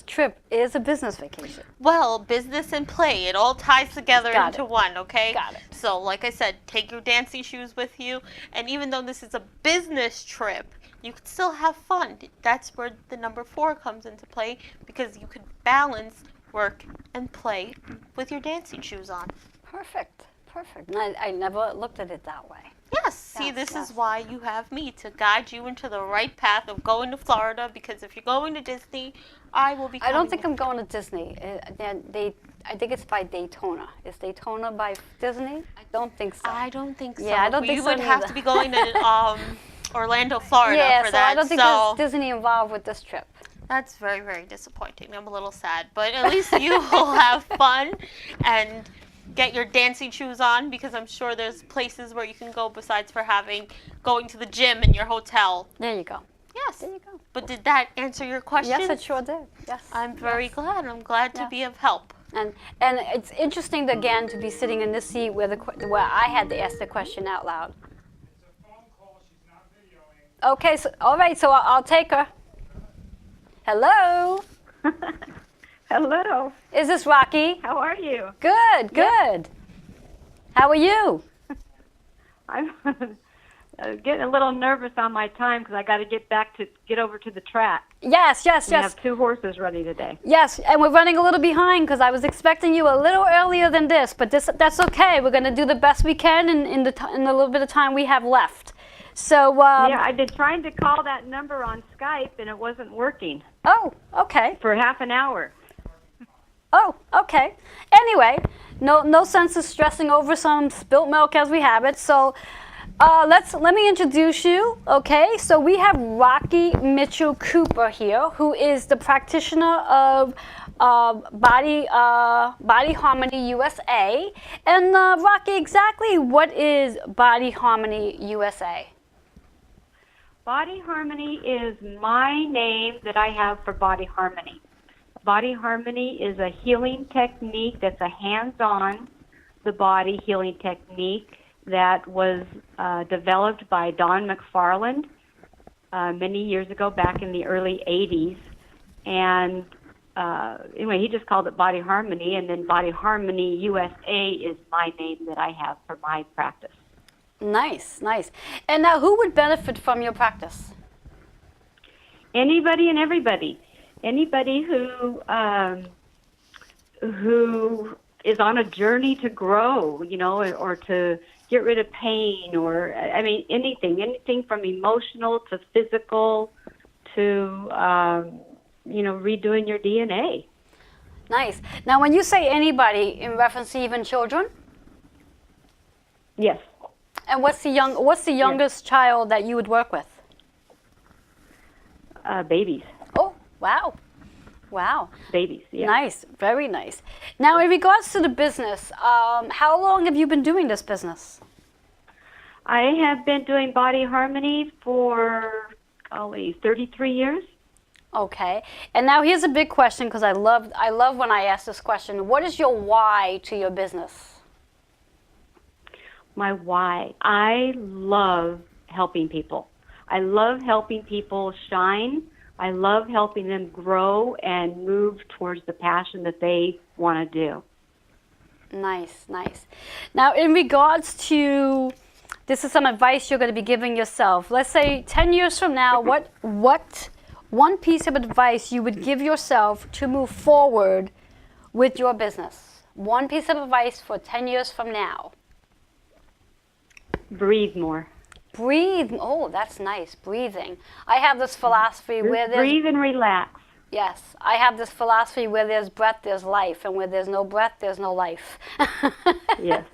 trip is a business vacation. Well, business and play, it all ties together Got into it. one, okay? Got it. So, like I said, take your dancing shoes with you, and even though this is a business trip, you can still have fun. That's where the number 4 comes into play, because you can balance work and play with your dancing shoes on. Perfect. And I never looked at it that way. Yes, see, Yes, this is yes. why you have me to guide you into the right path of going to Florida. Because if you're going to Disney, I will be I coming. don't think with I'm going to Disney. I think it's by Daytona. Is Daytona by Disney? I don't think so. I don't think so. Yeah, I don't think You so would have neither. to be going to Orlando, Florida Yeah, for so that. I don't think So there's Disney involved with this trip. that's very, very disappointing. I'm a little sad, but at least you will have fun and get your dancing shoes on, because I'm sure there's places where you can go besides for going to the gym in your hotel. There you go. Yes. There you go. But did that answer your question? Yes, it sure did. Yes. I'm very yes. glad. I'm glad to Yes. be of help. And it's interesting again to be sitting in this seat where I had to ask the question out loud. Okay, so all right, so I'll take her. Hello. Hello. Is this Rocky? How are you? Good, good. How are you? I'm getting a little nervous on my time because I got to get over to the track. Yes, yes, We yes. have 2 horses ready today. Yes, and we're running a little behind because I was expecting you a little earlier than this, but that's okay. We're going to do the best we can in the little bit of time we have left. So Yeah, I've been trying to call that number on Skype and it wasn't working Oh, okay. for half an hour. Oh, okay. Anyway, no sense of stressing over some spilt milk as we have it. So let me introduce you. Okay, so we have Rocky Mitchell Cooper here, who is the practitioner of Body Harmony USA. And Rocky, exactly what is Body Harmony USA? Body Harmony is my name that I have for Body Harmony. Body Harmony is a healing technique that's a hands-on the body healing technique that was developed by Don McFarland many years ago, back in the early 80s. And anyway, he just called it Body Harmony, and then Body Harmony USA is my name that I have for my practice. Nice, nice. And now who would benefit from your practice? Anybody and everybody. Anybody who is on a journey to grow, or to get rid of pain, or anything from emotional to physical to redoing your DNA. Nice. Now, when you say anybody, in reference to even children? Yes. And what's the youngest child that you would work with? Babies. Oh, wow. Wow. Babies, yeah. Nice. Very nice. Now, in regards to the business, how long have you been doing this business? I have been doing Body Harmony for, 33 years. Okay. And now here's a big question, because I love when I ask this question. What is your why to your business? My why. I love helping people. I love helping people shine. I love helping them grow and move towards the passion that they want to do. Nice, nice. Now, in regards to, this is some advice you're going to be giving yourself. Let's say 10 years from now, what one piece of advice you would give yourself to move forward with your business? One piece of advice for 10 years from now. Breathe more. Breathe. Oh, that's nice. Breathing. I have this philosophy where there's... Breathe and relax. Yes. I have this philosophy where there's breath, there's life. And where there's no breath, there's no life. Yes.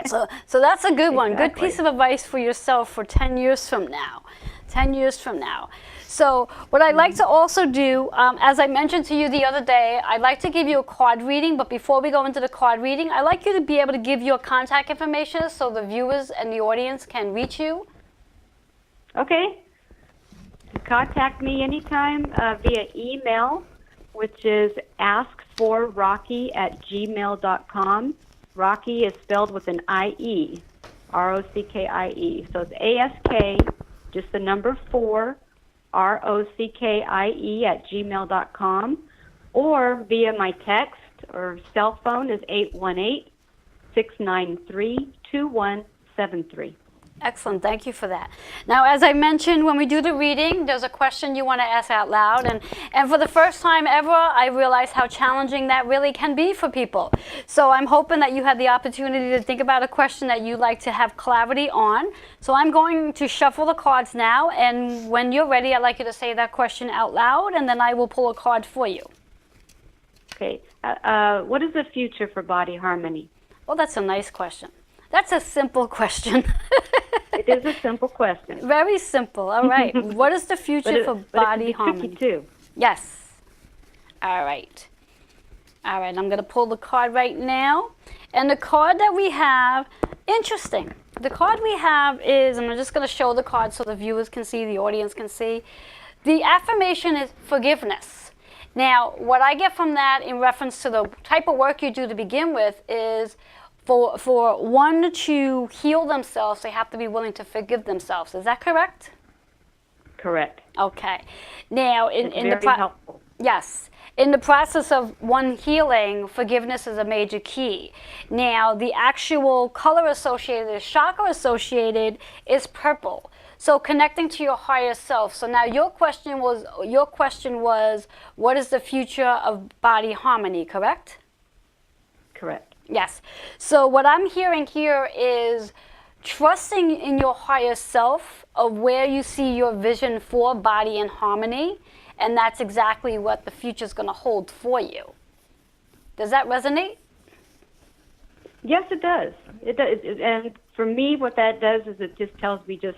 So that's a good one. Good Exactly. piece of advice for yourself for 10 years from now. 10 years from now. So what I'd like to also do, as I mentioned to you the other day, I'd like to give you a card reading, but before we go into the card reading, I'd like you to be able to give your contact information so the viewers and the audience can reach you. Okay. Contact me anytime via email, which is askforrocky@gmail.com. Rocky is spelled with an I-E, R-O-C-K-I-E. So it's A-S-K, just the number 4, ROCKIE@gmail.com, or via my text or cell phone is 818-693-2173. Excellent, thank you for that. Now, as I mentioned, when we do the reading, there's a question you want to ask out loud. And for the first time ever, I realized how challenging that really can be for people. So I'm hoping that you had the opportunity to think about a question that you'd like to have clarity on. So I'm going to shuffle the cards now, and when you're ready, I'd like you to say that question out loud, and then I will pull a card for you. Okay. What is the future for body harmony? Well, that's a nice question. That's a simple question. It is a simple question. Very simple. All right. What is the future for body harmony? Tricky too. Yes. All right. All right. I'm going to pull the card right now. And the card that we have, interesting. The card we have is, and I'm just going to show the card so the viewers can see, the audience can see. The affirmation is forgiveness. Now, what I get from that in reference to the type of work you do to begin with is for one to heal themselves, they have to be willing to forgive themselves. Is that correct? Correct. Okay. Now, It's very helpful. Yes. In the process of one healing, forgiveness is a major key. Now, the actual color associated, the chakra associated is purple. So connecting to your higher self. So now your question was, what is the future of body harmony, correct? Correct. Yes. So what I'm hearing here is trusting in your higher self of where you see your vision for body and harmony, and that's exactly what the future is going to hold for you. Does that resonate? Yes, it does. It does. And for me, what that does is it just tells me just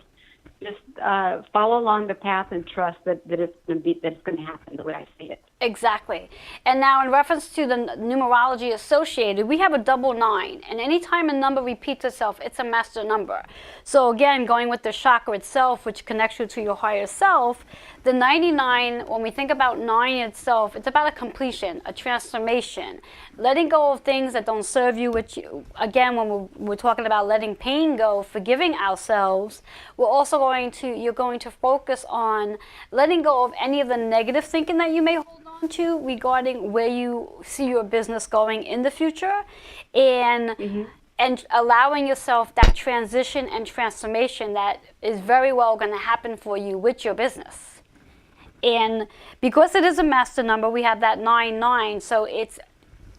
follow along the path and trust that it's going to happen the way I see it. Exactly. And now in reference to the numerology associated, we have a double 9. And anytime a number repeats itself, it's a master number. So again, going with the chakra itself, which connects you to your higher self, the 99, when we think about 9 itself, it's about a completion, a transformation, letting go of things that don't serve you, which, again, when we're talking about letting pain go, forgiving ourselves, you're going to focus on letting go of any of the negative thinking that you may hold on to regarding where you see your business going in the future, and allowing yourself that transition and transformation that is very well going to happen for you with your business. And because it is a master number, we have that 99, so it's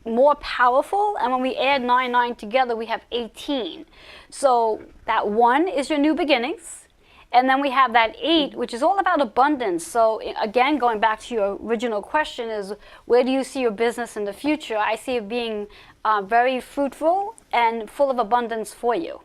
more powerful. And when we add 99 together, we have 18. So that 1 is your new beginnings. And then we have that 8, which is all about abundance. So again, going back to your original question is, where do you see your business in the future? I see it being very fruitful and full of abundance for you.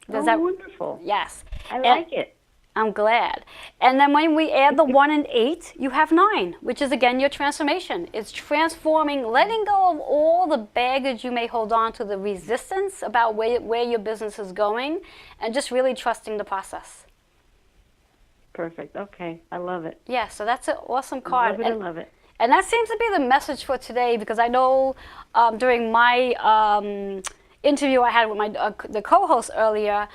Wonderful. Yes. I like it. I'm glad. And then when we add the 1 and 8, you have 9, which is again your transformation. It's transforming, letting go of all the baggage you may hold on to, the resistance about where your business is going, and just really trusting the process. Perfect. Okay. I love it. Yeah, so that's an awesome card. I love it. And that seems to be the message for today, because I know during my interview I had with the co-host earlier,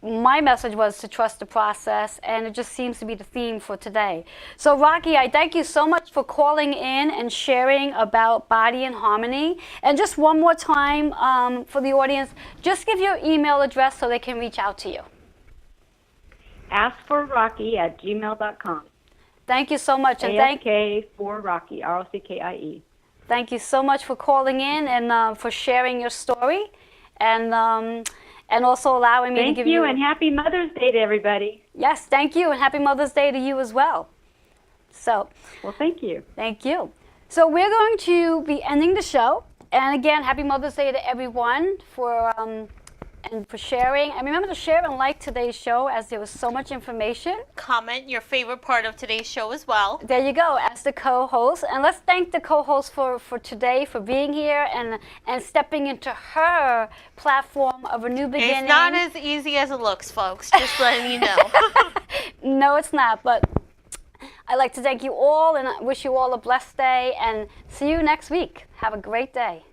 my message was to trust the process, and it just seems to be the theme for today. So Rocky, I thank you so much for calling in and sharing about body and harmony. And just one more time for the audience, just give your email address so they can reach out to you. askforrocky@gmail.com. Thank you so much. And ASK for Rocky, ROCKIE. Thank you so much for calling in and for sharing your story, and also allowing me to give you... Thank you, and happy Mother's Day to everybody. Yes, thank you, and happy Mother's Day to you as well. So, well, thank you. Thank you. So we're going to be ending the show. And again, happy Mother's Day to everyone for sharing. And remember to share and like today's show, as there was so much information. Comment your favorite part of today's show as well. There you go, as the co-host. And let's thank the co-host for today, for being here and stepping into her platform of a new beginning. It's not as easy as it looks, folks. Just letting you know. No, it's not. But I'd like to thank you all, and I wish you all a blessed day. And see you next week. Have a great day.